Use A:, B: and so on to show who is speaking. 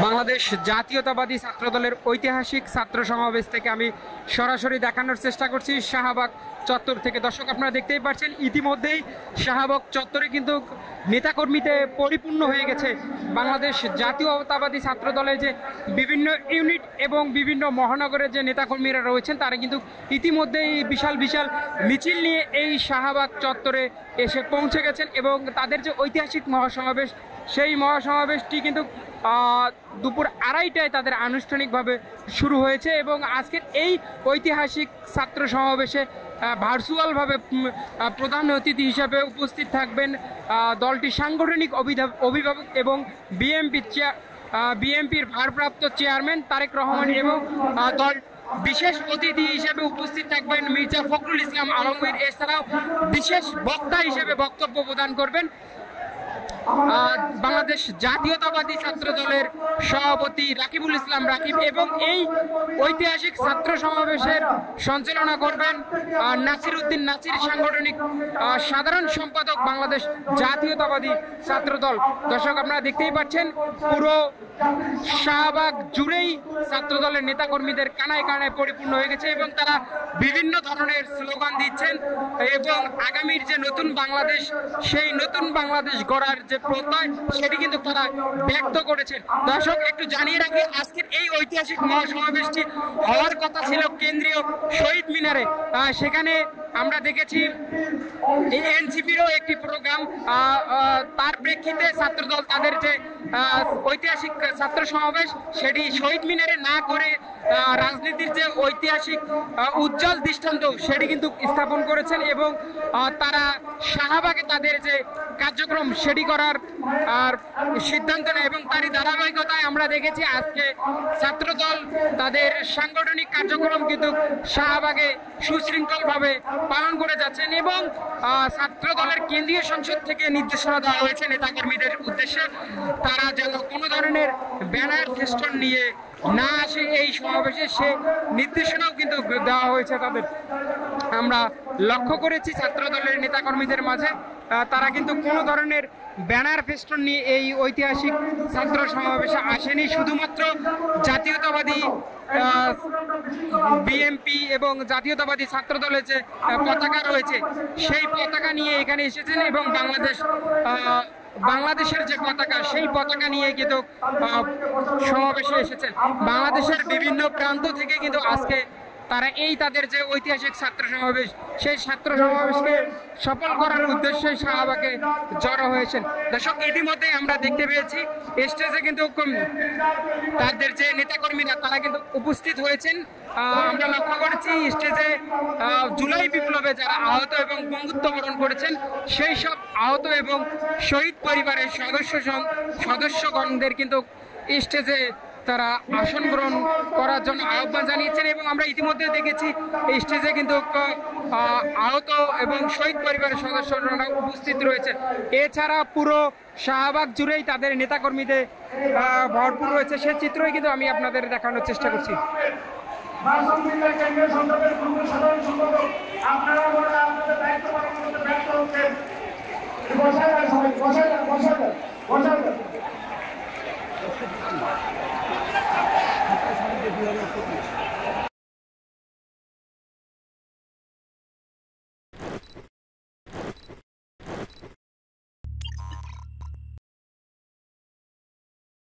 A: বাংলাদেশ জাতীয়তাবাদী ছাত্রদলের ঐতিহাসিক ছাত্র সমাবেশ থেকে আমি সরাসরি দেখানোর চেষ্টা করছি শাহবাগ চত্বর থেকে। দর্শক, আপনারা দেখতেই পাচ্ছেন ইতিমধ্যেই শাহবাগ চত্বরে কিন্তু নেতাকর্মীতে পরিপূর্ণ হয়ে গেছে। বাংলাদেশ জাতীয়তাবাদী ছাত্রদলের যে বিভিন্ন ইউনিট এবং বিভিন্ন মহানগরের যে নেতাকর্মীরা রয়েছেন তারা কিন্তু ইতিমধ্যেই বিশাল বিশাল মিছিল নিয়ে এই শাহবাগ চত্বরে এসে পৌঁছে গেছেন এবং তাদের যে ঐতিহাসিক মহাসমাবেশ সেই মহাসমাবেশটি কিন্তু দুপুর 2:30টায় তাদের আনুষ্ঠানিকভাবে শুরু হয়েছে এবং আজকের এই ঐতিহাসিক ছাত্র সমাবেশে ভার্চুয়ালভাবে প্রধান অতিথি হিসাবে উপস্থিত থাকবেন দলটির সাংগঠনিক অভিভাবক এবং বিএনপির ভারপ্রাপ্ত চেয়ারম্যান তারেক রহমান এবং দল বিশেষ অতিথি হিসেবে উপস্থিত থাকবেন মির্জা ফখরুল ইসলাম আলমগীর। এছাড়াও বিশেষ বক্তা হিসেবে বক্তব্য প্রদান করবেন বাংলাদেশ জাতীয়তাবাদী ছাত্র দলের সভাপতি রাকিবুল ইসলাম রাকিব এবং এই ঐতিহাসিক ছাত্র সমাবেশের সঞ্চালনা করবেন নাসির উদ্দিন নাসির, সাংগঠনিক সাধারণ সম্পাদক বাংলাদেশ জাতীয়তাবাদী ছাত্র দল। দর্শক, আপনারা দেখতেই পাচ্ছেন পুরো শাহবাগ জুড়েই ছাত্র দলের নেতাকর্মীদের কানায় কানায় পরিপূর্ণ হয়ে গেছে এবং তারা বিভিন্ন ধরনের স্লোগান দিচ্ছেন এবং আগামীর যে নতুন বাংলাদেশ, সেই নতুন বাংলাদেশ গড়ার যে প্রত্যয় সেটি কিন্তু তারা ব্যক্ত করেছেন। দর্শক, একটু জানিয়ে রাখি, আজকের এই ঐতিহাসিক মহাসমাবেশটি হওয়ার কথা ছিল কেন্দ্রীয় শহীদ মিনারে। সেখানে আমরা দেখেছি এনসিপিরও একটি প্রোগ্রাম, তার প্রেক্ষিতে ছাত্রদল তাদের যে ঐতিহাসিক ছাত্র সমাবেশ সেটি শহীদ মিনারে না করে রাজনীতির যে ঐতিহাসিক উজ্জ্বল দৃষ্টান্ত সেটি কিন্তু স্থাপন করেছেন এবং তারা শাহবাগে তাদের যে কার্যক্রম সেটি করার সিদ্ধান্ত নেয় এবং তারই ধারাবাহিকতায় আমরা দেখেছি আজকে ছাত্রদল তাদের সাংগঠনিক কার্যক্রম কিন্তু শাহবাগে সুশৃঙ্খলভাবে পালন করে যাচ্ছেন এবং ছাত্রদলের কেন্দ্রীয় সংসদ থেকে নির্দেশনা দেওয়া হয়েছে নেতাকর্মীদের উদ্দেশ্যে তারা যেন কোনো ধরনের ব্যানার ফেস্টন নিয়ে না আসে এই সমাবেশে, সে নির্দেশনাও কিন্তু দেওয়া হয়েছে তাদের। আমরা লক্ষ্য করেছি ছাত্রদলের নেতাকর্মীদের মাঝে তারা কিন্তু কোনো ধরনের ব্যানার ফেস্টন নিয়ে এই ঐতিহাসিক ছাত্র সমাবেশে আসেনি। শুধুমাত্র জাতীয়তাবাদী বিএনপি এবং জাতীয়তাবাদী ছাত্র দলের যে পতাকা রয়েছে সেই পতাকা নিয়ে এখানে এসেছেন এবং বাংলাদেশের যে পতাকা সেই পতাকা নিয়ে কিন্তু সমাবেশে এসেছেন। বাংলাদেশের বিভিন্ন প্রান্ত থেকে কিন্তু আজকে তারা এই তাদের যে ঐতিহাসিক ছাত্র সমাবেশ সেই ছাত্র সমাবেশকে সফল করার উদ্দেশ্যে শাহবাগে জড়ো হয়েছেন। দর্শক, ইতিমধ্যে আমরা দেখতে পেয়েছি স্টেজে কিন্তু তাদের যে নেতাকর্মীরা তারা কিন্তু উপস্থিত হয়েছেন। আমরা লক্ষ্য করেছি স্টেজে জুলাই বিপ্লবে যারা আহত এবং বঙ্গুত্ব বরণ করেছেন সেই সব আহত এবং শহীদ পরিবারের সদস্যগণদের কিন্তু স্টেজে তারা আসন গ্রহণ করার জন্য আহ্বান জানিয়েছেন এবং আমরা ইতিমধ্যে দেখেছি এই স্টেজে কিন্তু আহত এবং শহীদ পরিবারের সদস্যরা উপস্থিত রয়েছে। এছাড়া পুরো শাহবাগ জুড়েই তাদের নেতাকর্মীদের ভরপুর রয়েছে, সে চিত্রই কিন্তু আমি আপনাদের দেখানোর চেষ্টা করছি। আপনারা